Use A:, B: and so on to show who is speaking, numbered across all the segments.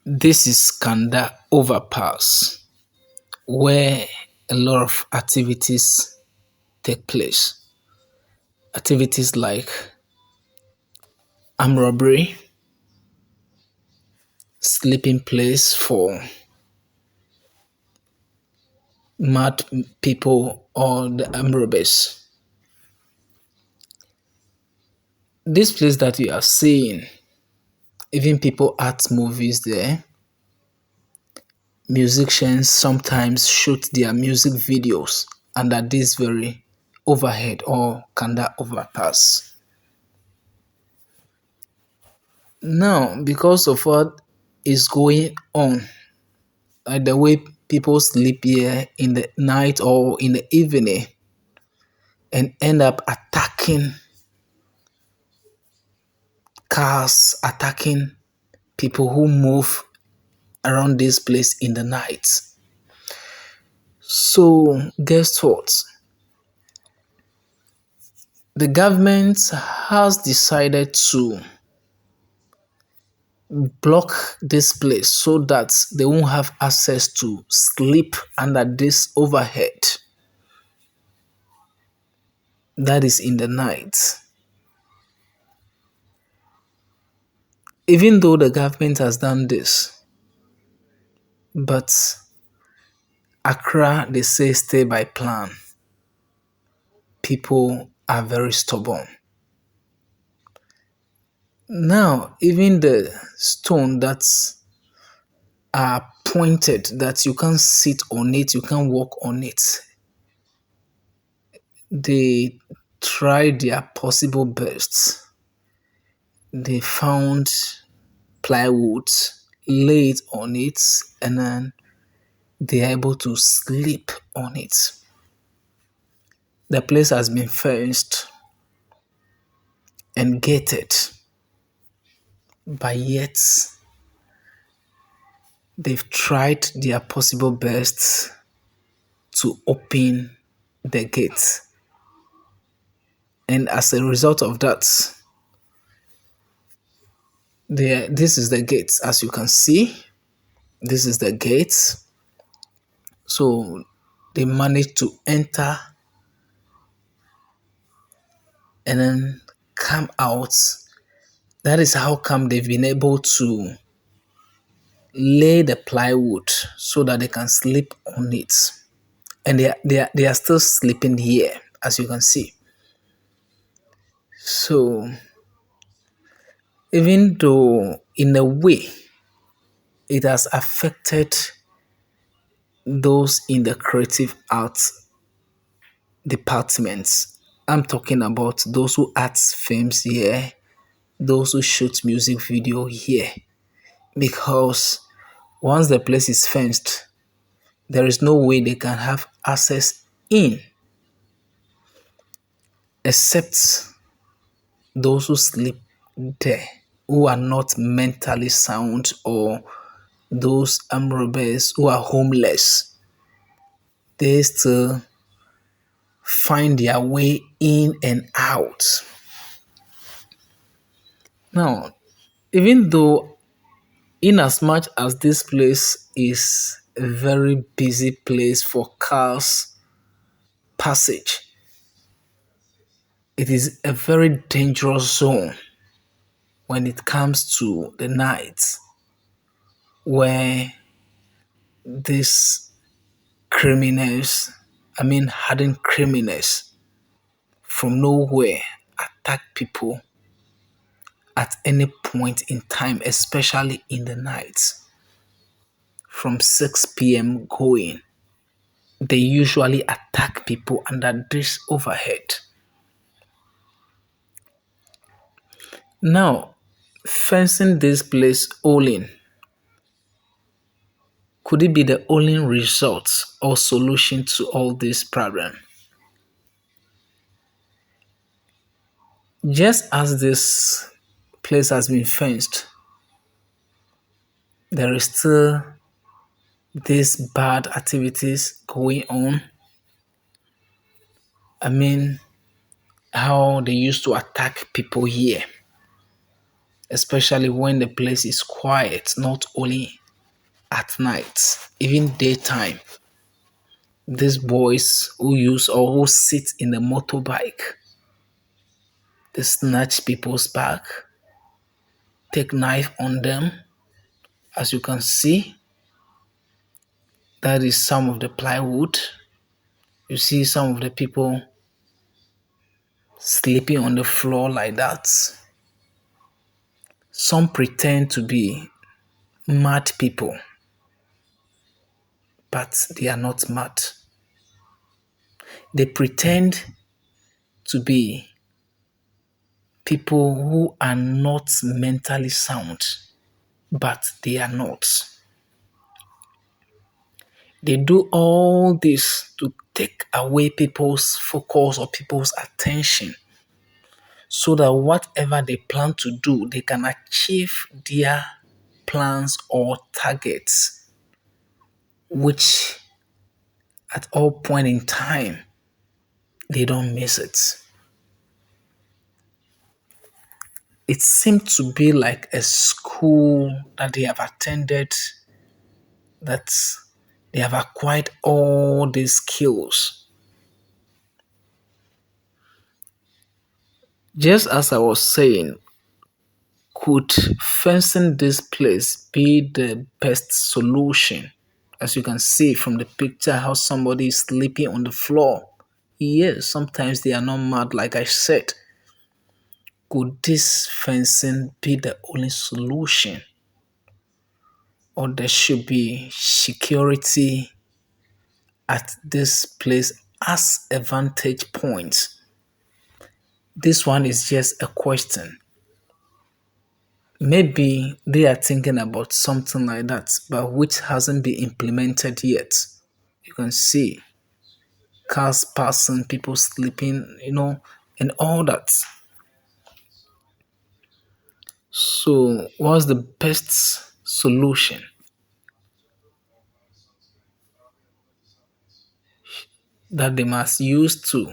A: This is Kanda Overpass, where a lot of activities take place. Activities like armed robbery, sleeping place for mad people or the armed robbers. This place that you are seeing, even people act movies there. Musicians sometimes shoot their music videos under this very overhead or Kanda Overpass. Now, because of what is going on, like the way people sleep here in the night or in the evening and end up attacking cars, attacking people who move around this place in the night. So, guess what? The government has decided to block this place so that they won't have access to sleep under this overhead that is in the night. Even though the government has done this, but Accra, they say stay by plan. People are very stubborn. Now, even the stone that are pointed that you can't sit on it, you can't walk on it. They tried their possible best. They found plywood, laid on it, and then they're able to sleep on it. The place has been fenced and gated, but yet they've tried their possible best to open the gate. And as a result of that, this is the gate. As you can see, this is the gate. So they managed to enter and then come out. That is how come they've been able to lay the plywood so that they can sleep on it. And they are still sleeping here, as you can see. So even though in a way it has affected those in the creative arts departments, I'm talking about those who act films here, those who shoot music video here, because once the place is fenced, there is no way they can have access in except those who sleep there, who are not mentally sound, or those armed robbers who are homeless. They still find their way in and out. Now, even though in as much as this place is a very busy place for cars passage, it is a very dangerous zone when it comes to the night, where these criminals, hardened criminals from nowhere, attack people at any point in time, especially in the night. From 6 p.m. going, they usually attack people under this overhead. Now, fencing this place all in, could it be the only result or solution to all this problem? Just as this place has been fenced, there is still these bad activities going on. How they used to attack people here. especially when the place is quiet, not only at night, even daytime. These boys who use or who sit in the motorbike, they snatch people's bag, take knife on them. As you can see, that is some of the plywood. You see some of the people sleeping on the floor like that. Some pretend to be mad people, but they are not mad. They pretend to be people who are not mentally sound, but they are not. They do all this to take away people's focus or people's attention so that whatever they plan to do, they can achieve their plans or targets, which at all point in time, they don't miss it. It seemed to be like a school that they have attended, that they have acquired all these skills. Just as I was saying, could fencing this place be the best solution? As you can see from the picture, how somebody is sleeping on the floor. Yes, sometimes they are not mad, like I said. Could this fencing be the only solution? Or there should be security at this place as a vantage point? This one is just a question. Maybe they are thinking about something like that, but which hasn't been implemented yet. You can see cars passing, people sleeping, and all that. So, what's the best solution that they must use to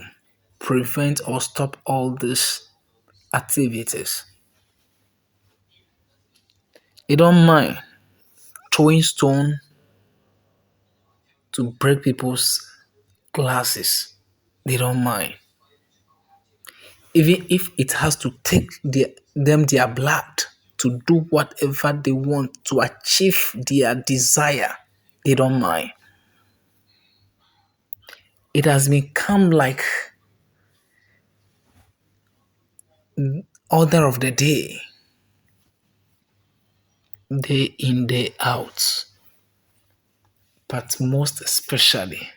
A: prevent or stop all these activities? They don't mind throwing stone to break people's glasses. They don't mind. Even if it has to take them their blood to do whatever they want to achieve their desire, they don't mind. It has become like order of the day in, day out, but most especially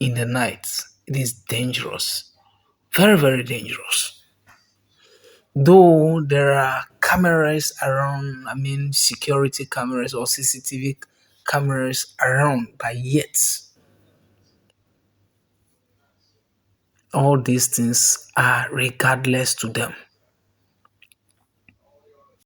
A: in the night. It is dangerous, very, very dangerous. Though there are cameras around, I mean, security cameras or CCTV cameras around, but yet all these things are regardless to them.